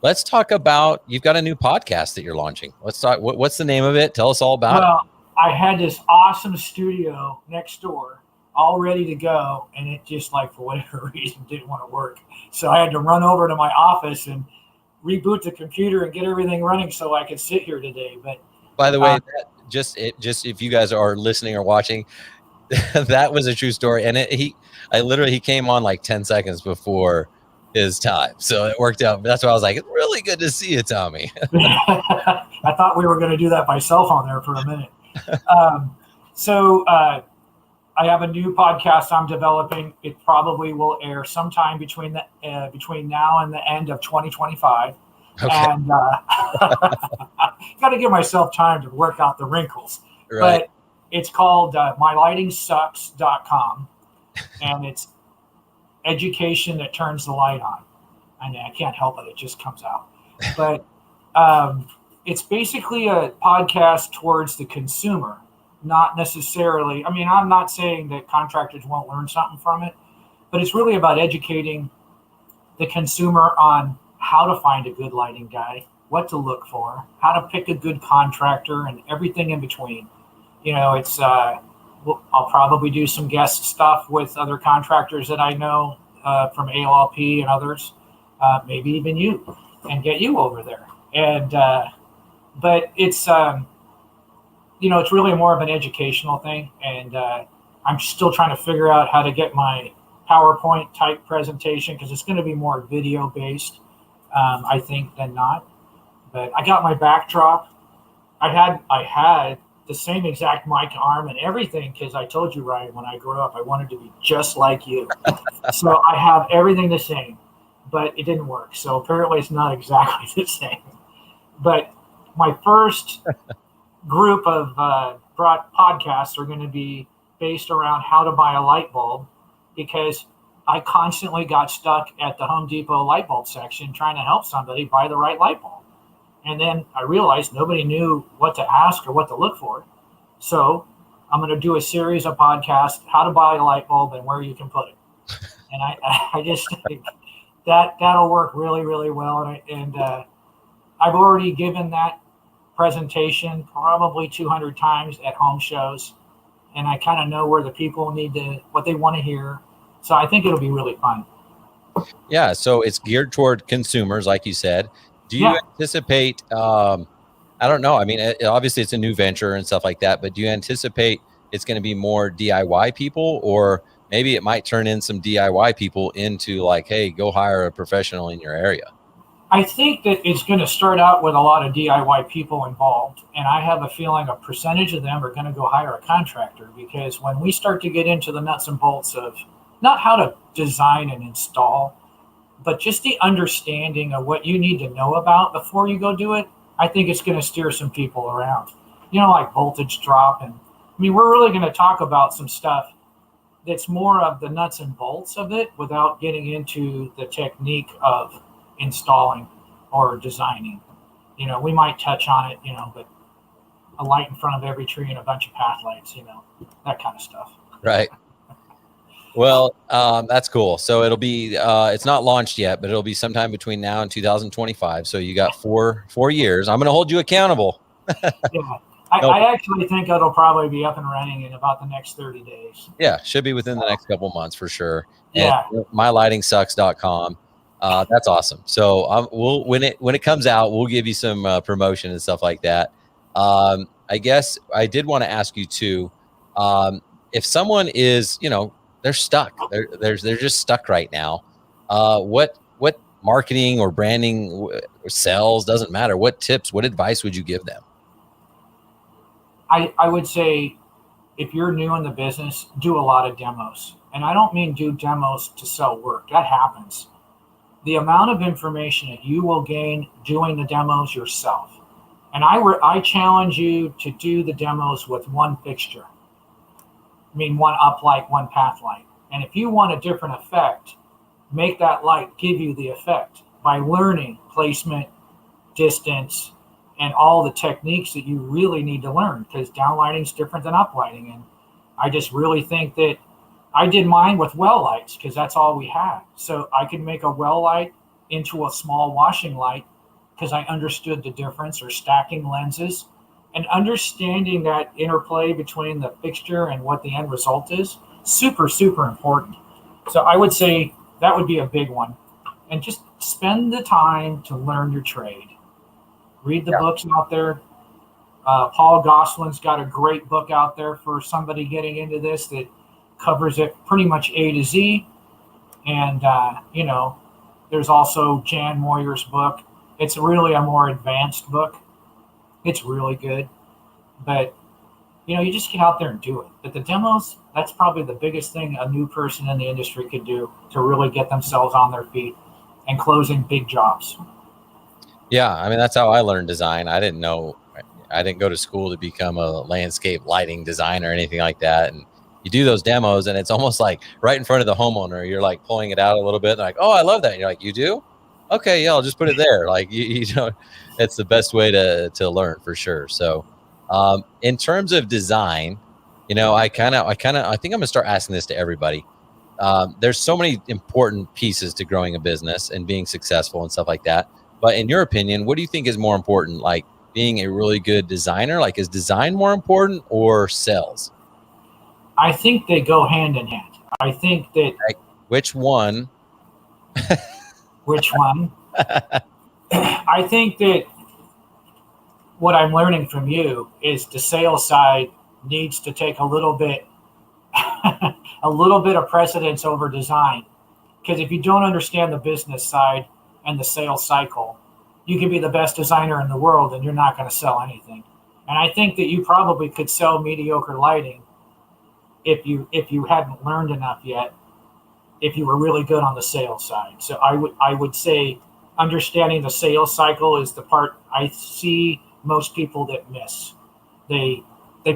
let's talk about, you've got a new podcast that you're launching. Let's talk. What's the name of it? Tell us all about it. Well, I had this awesome studio next door, all ready to go, and it just, like, for whatever reason, didn't want to work. So I had to run over to my office and reboot the computer and get everything running so I could sit here today. But by the way, just if you guys are listening or watching, that was a true story. And he came on like 10 seconds before his time, so it worked out. That's why I was like, it's really good to see you, Tommy. I thought we were going to do that by cell phone there for a minute. I have a new podcast I'm developing. It probably will air sometime between now and the end of 2025. Okay. And got to give myself time to work out the wrinkles. Right. But it's called mylightingsucks.com, and it's education that turns the light on. I mean, I can't help it; it just comes out. But it's basically a podcast towards the consumer. Not necessarily, I mean, I'm not saying that contractors won't learn something from it, but it's really about educating the consumer on how to find a good lighting guy, what to look for, how to pick a good contractor, and everything in between. You know, it's I'll probably do some guest stuff with other contractors that I know from ALLP and others, maybe even you, and get you over there. And but it's it's really more of an educational thing, and I'm still trying to figure out how to get my PowerPoint type presentation, because it's going to be more video based, I think, than not. But I got my backdrop. I had the same exact mic arm and everything, because I told you, Ryan, when I grew up, I wanted to be just like you. So I have everything the same, but it didn't work. So apparently it's not exactly the same. But my first group of podcasts are going to be based around how to buy a light bulb, because I constantly got stuck at the Home Depot light bulb section trying to help somebody buy the right light bulb. And then I realized nobody knew what to ask or what to look for. So I'm going to do a series of podcasts, how to buy a light bulb and where you can put it. And I just think that'll work really, really well. And I've already given that presentation probably 200 times at home shows, and I kind of know where the people what they want to hear. So I think it'll be really fun. Yeah, so it's geared toward consumers, like you said. Do you anticipate, I don't know, I mean, obviously it's a new venture and stuff like that, but do you anticipate it's going to be more DIY people, or maybe it might turn in some DIY people into like, hey, go hire a professional in your area? I think that it's going to start out with a lot of DIY people involved, and I have a feeling a percentage of them are going to go hire a contractor, because when we start to get into the nuts and bolts of not how to design and install, but just the understanding of what you need to know about before you go do it, I think it's going to steer some people around. Like voltage drop, and I mean, we're really going to talk about some stuff that's more of the nuts and bolts of it without getting into the technique of installing or designing. We might touch on it, but a light in front of every tree and a bunch of path lights, that kind of stuff. Right. Well, that's cool. So it'll be, it's not launched yet, but it'll be sometime between now and 2025. So you got four years. I'm going to hold you accountable. Yeah. I actually think it'll probably be up and running in about the next 30 days. Yeah. Should be within the next couple months for sure. Yeah. And mylightingsucks.com. That's awesome. So when it comes out, we'll give you some promotion and stuff like that. I guess I did want to ask you too, if someone is, they're stuck, they're just stuck right now. What marketing or branding or sales, doesn't matter. What tips, what advice would you give them? I would say, if you're new in the business, do a lot of demos. And I don't mean do demos to sell work. That happens. The amount of information that you will gain doing the demos yourself. And I challenge you to do the demos with one fixture. I mean, one up light, one path light. And if you want a different effect, make that light give you the effect by learning placement, distance, and all the techniques that you really need to learn, because downlighting is different than uplighting. And I just really think that I did mine with well lights because that's all we had. So I could make a well light into a small washing light because I understood the difference, or stacking lenses, and understanding that interplay between the fixture and what the end result is. Super, super important. So I would say that would be a big one. And just spend the time to learn your trade. Read the books out there. Paul Gosselin's got a great book out there for somebody getting into this that covers it pretty much A to Z. And, there's also Jan Moyer's book. It's really a more advanced book. It's really good. But, you just get out there and do it. But the demos, that's probably the biggest thing a new person in the industry could do to really get themselves on their feet and closing big jobs. Yeah, I mean, that's how I learned design. I didn't go to school to become a landscape lighting designer or anything like that. And you do those demos, and it's almost like right in front of the homeowner. You're like pulling it out a little bit. And like, oh, I love that. And you're like, you do? Okay, yeah, I'll just put it there. Like, it's the best way to learn for sure. So, in terms of design, I think I'm gonna start asking this to everybody. There's so many important pieces to growing a business and being successful and stuff like that. But in your opinion, what do you think is more important? Like being a really good designer? Like, is design more important or sales? I think they go hand in hand. I think that... Like, which one? Which one? I think that what I'm learning from you is the sales side needs to take a little bit of precedence over design. Because if you don't understand the business side and the sales cycle, you can be the best designer in the world and you're not going to sell anything. And I think that you probably could sell mediocre lighting if you hadn't learned enough yet, if you were really good on the sales side. So I would say understanding the sales cycle is the part I see most people that miss. They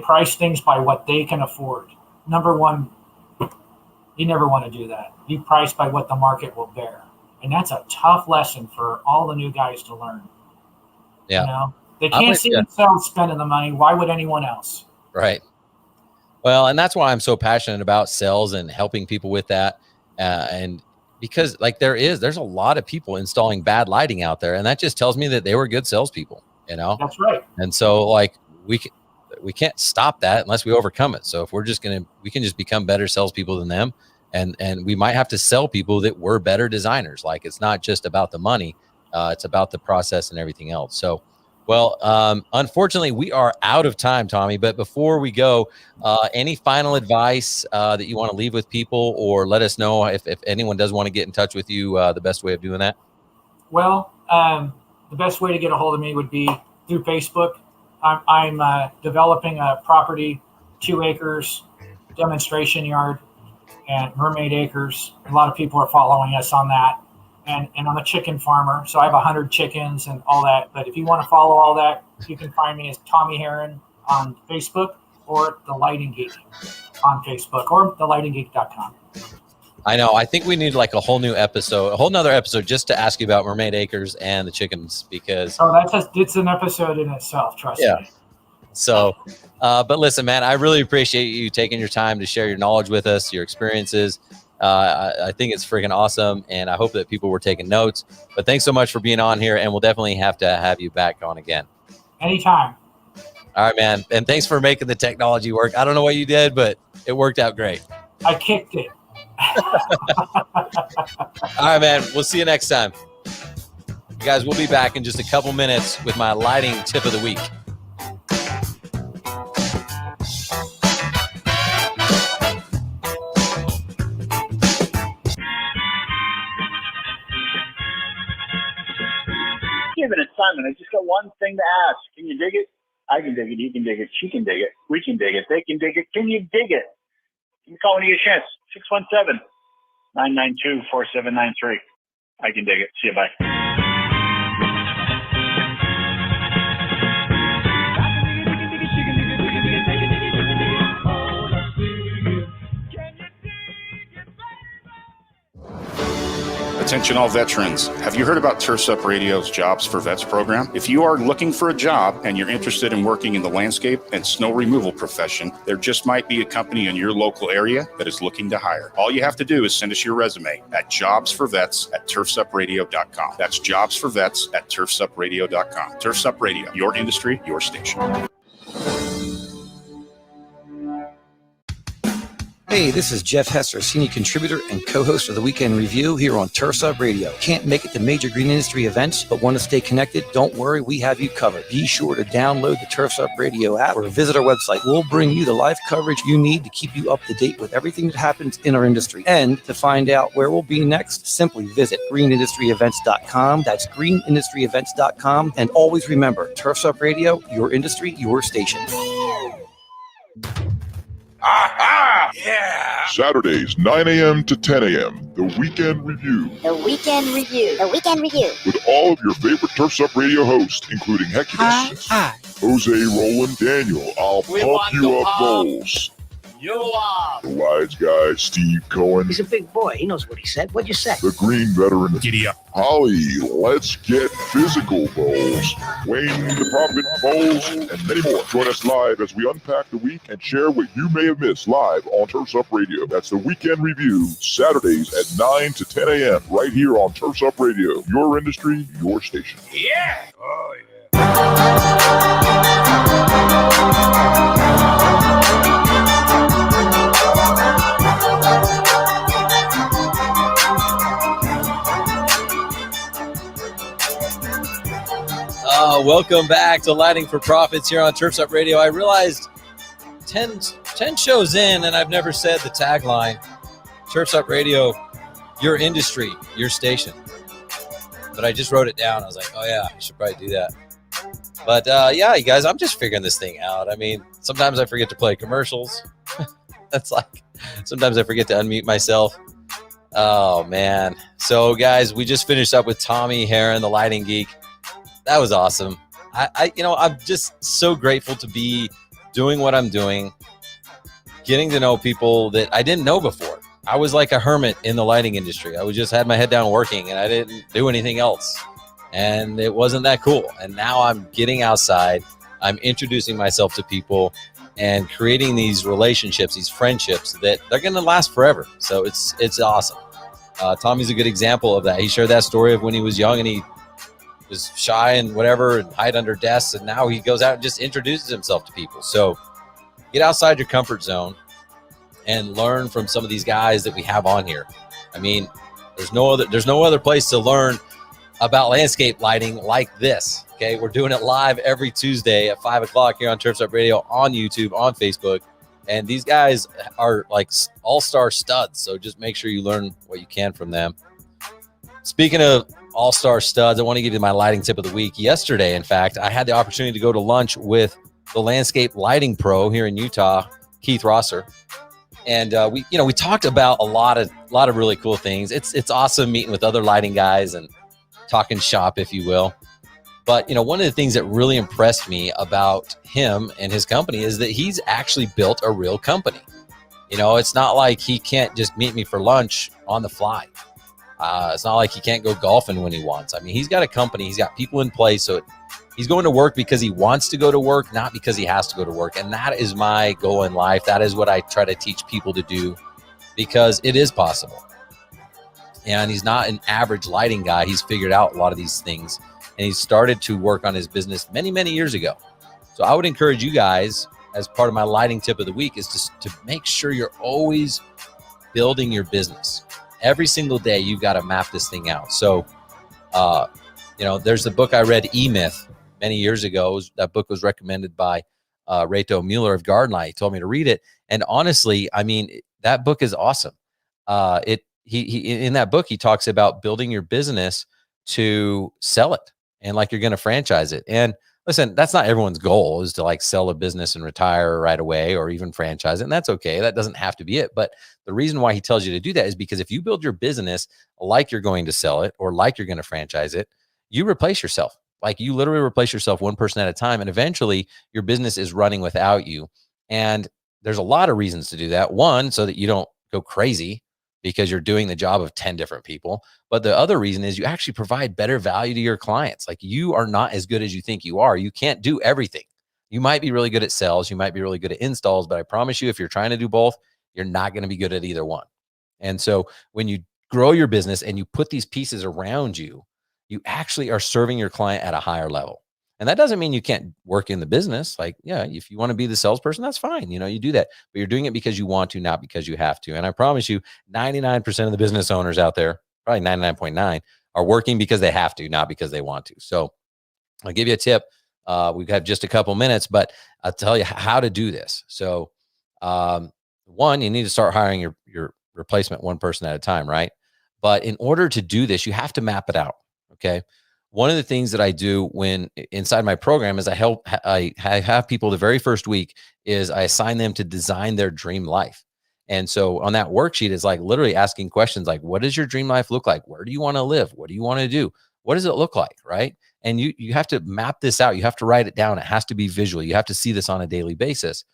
price things by what they can afford. Number one, you never want to do that. You price by what the market will bear. And that's a tough lesson for all the new guys to learn. Yeah. They can't see themselves spending the money. Why would anyone else? Right. Well, and that's why I'm so passionate about sales and helping people with that. And because there's a lot of people installing bad lighting out there. And that just tells me that they were good salespeople, That's right. And so we can't stop that unless we overcome it. So if we can just become better salespeople than them. And we might have to sell people that were better designers. Like, it's not just about the money. It's about the process and everything else. So, well, unfortunately, we are out of time, Tommy. But before we go, any final advice that you want to leave with people, or let us know if anyone does want to get in touch with you, the best way of doing that? Well, the best way to get a hold of me would be through Facebook. I'm developing a property, 2 acres, demonstration yard, and Mermaid Acres. A lot of people are following us on that. And I'm a chicken farmer, so I have 100 chickens and all that. But if you want to follow all that, you can find me as Tommy Heron on Facebook, or The Lighting Geek on Facebook, or thelightinggeek.com. I know. I think we need like a whole nother episode just to ask you about Mermaid Acres and the chickens, because... Oh, it's an episode in itself, trust me. So, but listen, man, I really appreciate you taking your time to share your knowledge with us, your experiences. I think it's freaking awesome, and I hope that people were taking notes. But thanks so much for being on here, and we'll definitely have to have you back on again. Anytime. All right, man. And thanks for making the technology work. I don't know what you did, but it worked out great. I kicked it. All right, man. We'll see you next time. You guys, we'll be back in just a couple minutes with my lighting tip of the week. minute, Simon. I just got one thing to ask. Can you dig it? I can dig it. You can dig it. She can dig it. We can dig it. They can dig it. Can you dig it? Can you call when you get a chance? 617-992-4793. I can dig it. See you. Bye. Attention all veterans. Have you heard about Turfs Up Radio's Jobs for Vets program? If you are looking for a job and you're interested in working in the landscape and snow removal profession, there just might be a company in your local area that is looking to hire. All you have to do is send us your resume at jobsforvets@turfsupradio.com. That's jobsforvets@turfsupradio.com. Turfs Up Radio, your industry, your station. Hey, this is Jeff Hester, senior contributor and co-host of the Weekend Review here on Turfs Up Radio. Can't make it to major green industry events, but want to stay connected? Don't worry, we have you covered. Be sure to download the Turfs Up Radio app or visit our website. We'll bring you the live coverage you need to keep you up to date with everything that happens in our industry. And to find out where we'll be next, simply visit greenindustryevents.com. That's greenindustryevents.com. And always remember, Turfs Up Radio, your industry, your station. Aha! Yeah! Saturdays, 9 a.m. to 10 a.m. The Weekend Review. The Weekend Review. The Weekend Review. With all of your favorite Turfs Up Radio hosts, including Hecubus, Jose, Roland, Daniel, I'll pump you up goals. You are. The Wise Guy, Steve Cohen. He's a big boy. He knows what he said. What'd you say? The Green Veteran. Giddy up. Holly, Let's Get Physical Bowls. Wayne the Prophet Bowls, and many more. Join us live as we unpack the week and share what you may have missed live on Turfs Up Radio. That's the Weekend Review, Saturdays at 9 to 10 a.m. right here on Turfs Up Radio. Your industry, your station. Yeah. Oh, yeah. Welcome back to Lighting for Profits here on Turfs Up Radio. I realized 10 shows in, and I've never said the tagline, Turfs Up Radio, your industry, your station. But I just wrote it down. I was like, oh yeah, I should probably do that. But yeah, you guys, I'm just figuring this thing out. I mean, sometimes I forget to play commercials. That's like, sometimes I forget to unmute myself. Oh man. So guys, we just finished up with Tommy Heron, the Lighting Geek. That was awesome. I'm just so grateful to be doing what I'm doing, getting to know people that I didn't know before. I was like a hermit in the lighting industry. I just had my head down working and I didn't do anything else. And it wasn't that cool. And now I'm getting outside. I'm introducing myself to people and creating these relationships, these friendships that they're going to last forever. So it's awesome. Tommy's a good example of that. He shared that story of when he was young and he was shy and whatever and hide under desks, and now he goes out and just introduces himself to people. So get outside your comfort zone and learn from some of these guys that we have on here. I mean, there's no other place to learn about landscape lighting like this. Okay, we're doing it live every Tuesday at 5 o'clock here on Turfs Up Radio, on YouTube, on Facebook, and these guys are like all-star studs. So just make sure you learn what you can from them. Speaking of all-star studs, I want to give you my lighting tip of the week. Yesterday, in fact, I had the opportunity to go to lunch with the landscape lighting pro here in Utah, Keith Rosser. And we talked about a lot of really cool things. It's awesome meeting with other lighting guys and talking shop, if you will. But one of the things that really impressed me about him and his company is that he's actually built a real company. It's not like he can't just meet me for lunch on the fly. It's not like he can't go golfing when he wants. I mean, he's got a company. He's got people in place. So he's going to work because he wants to go to work, not because he has to go to work. And that is my goal in life. That is what I try to teach people to do, because it is possible. And he's not an average lighting guy. He's figured out a lot of these things. And he started to work on his business many, many years ago. So I would encourage you guys, as part of my lighting tip of the week, is to make sure you're always building your business. Every single day, you've got to map this thing out. So, there's the book I read, E-Myth, many years ago. That book was recommended by Reto Mueller of Garden Light. He told me to read it. And honestly, I mean, that book is awesome. He in that book, he talks about building your business to sell it. and like you're going to franchise it. And listen, that's not everyone's goal, is to like sell a business and retire right away, or even franchise it. And that's okay. That doesn't have to be it. But the reason why he tells you to do that is because if you build your business like you're going to sell it or like you're going to franchise it, you replace yourself. Like you literally replace yourself one person at a time. And eventually your business is running without you. And there's a lot of reasons to do that. One, so that you don't go crazy because you're doing the job of 10 different people. But the other reason is you actually provide better value to your clients. Like you are not as good as you think you are. You can't do everything. You might be really good at sales. You might be really good at installs, but I promise you, if you're trying to do both, you're not going to be good at either one. And so when you grow your business and you put these pieces around you, you actually are serving your client at a higher level. And that doesn't mean you can't work in the business. Like, yeah, if you want to be the salesperson, that's fine. You know, you do that, but you're doing it because you want to, not because you have to. And I promise you, 99% of the business owners out there, probably 99.9, are working because they have to, not because they want to. So I'll give you a tip. We've got just a couple minutes, but I'll tell you how to do this. So one, you need to start hiring your replacement one person at a time, right? But in order to do this, you have to map it out. Okay. One of the things that I do when inside my program is I have people the very first week is I assign them to design their dream life. And so on that worksheet is like literally asking questions like, what does your dream life look like? Where do you want to live? What do you want to do? What does it look like? Right. And you have to map this out. You have to write it down. It has to be visual. You have to see this on a daily basis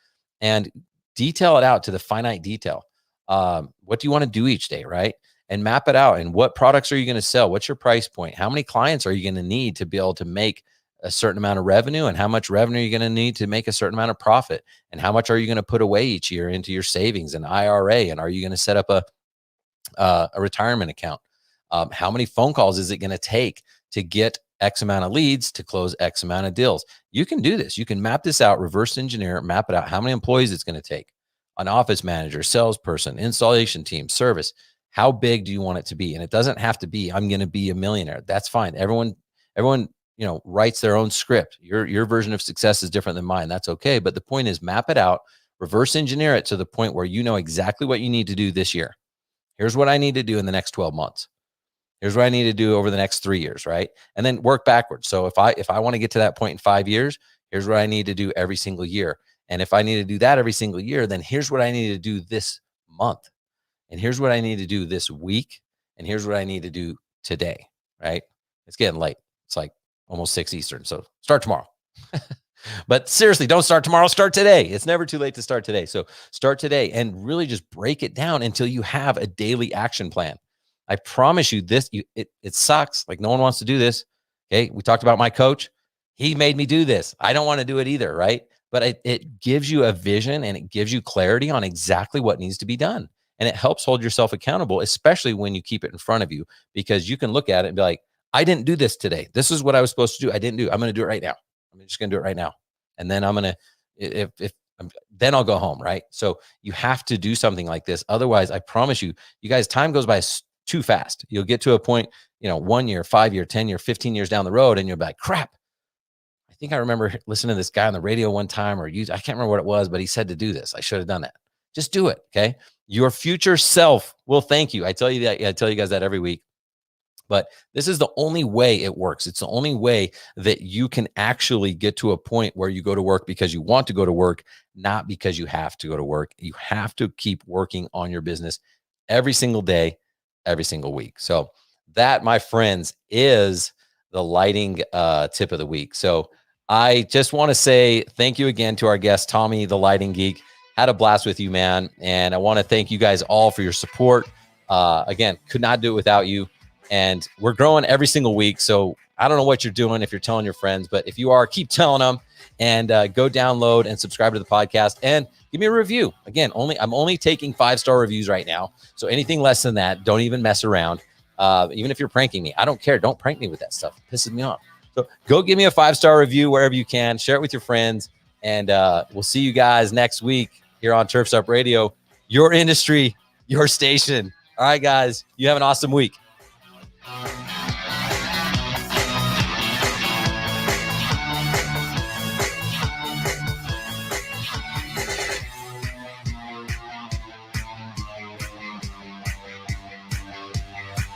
and detail it out to the finite detail. What do you want to do each day? Right. And map it out. And what products are you going to sell? What's your price point? How many clients are you going to need to be able to make a certain amount of revenue? And how much revenue are you going to need to make a certain amount of profit? And how much are you going to put away each year into your savings and IRA? And are you going to set up a retirement account? How many phone calls is it going to take to get X amount of leads to close X amount of deals? You can do this. You can map this out, reverse engineer, map it out, how many employees it's going to take, an office manager, salesperson, installation team, service. How big do you want it to be? And it doesn't have to be, I'm going to be a millionaire. That's fine. Everyone, writes their own script. Your version of success is different than mine. That's okay. But the point is, map it out, reverse engineer it to the point where you know exactly what you need to do this year. Here's what I need to do in the next 12 months. Here's what I need to do over the next 3 years, right? And then work backwards. So if I want to get to that point in 5 years, here's what I need to do every single year. And if I need to do that every single year, then here's what I need to do this month. And here's what I need to do this week. And here's what I need to do today, right? It's getting late. It's like almost 6 Eastern. So start tomorrow. But seriously, don't start tomorrow. Start today. It's never too late to start today. So start today and really just break it down until you have a daily action plan. I promise you this, it sucks. Like no one wants to do this. Okay. We talked about my coach. He made me do this. I don't want to do it either, right? But it gives you a vision and it gives you clarity on exactly what needs to be done. And it helps hold yourself accountable, especially when you keep it in front of you, because you can look at it and be like, I didn't do this today. This is what I was supposed to do. I didn't do it. I'm going to do it right now. I'm just going to do it right now. And then I'm going to, then I'll go home. Right. So you have to do something like this. Otherwise, I promise you, you guys, time goes by too fast. You'll get to a point, 1 year, 5 year, 10 year, 15 years down the road. And you'll be like, crap. I think I remember listening to this guy on the radio one time I can't remember what it was, but he said to do this. I should have done that. Just do it. Okay. Your future self will thank you. I tell you that. I tell you guys that every week. But this is the only way it works. It's the only way that you can actually get to a point where you go to work because you want to go to work, not because you have to go to work. You have to keep working on your business every single day, every single week. So that, my friends, is the lighting tip of the week. So I just want to say thank you again to our guest, Tommy the Lighting Geek. Had a blast with you, man. And I want to thank you guys all for your support. Again, could not do it without you. And we're growing every single week. So I don't know what you're doing if you're telling your friends, but if you are, keep telling them and go download and subscribe to the podcast and give me a review. Again, I'm only taking 5-star reviews right now. So anything less than that, don't even mess around. Even if you're pranking me, I don't care. Don't prank me with that stuff. It pisses me off. So go give me a 5-star review wherever you can. Share it with your friends. And we'll see you guys next week here on Turfs Up Radio, your industry, your station. All right, guys, you have an awesome week.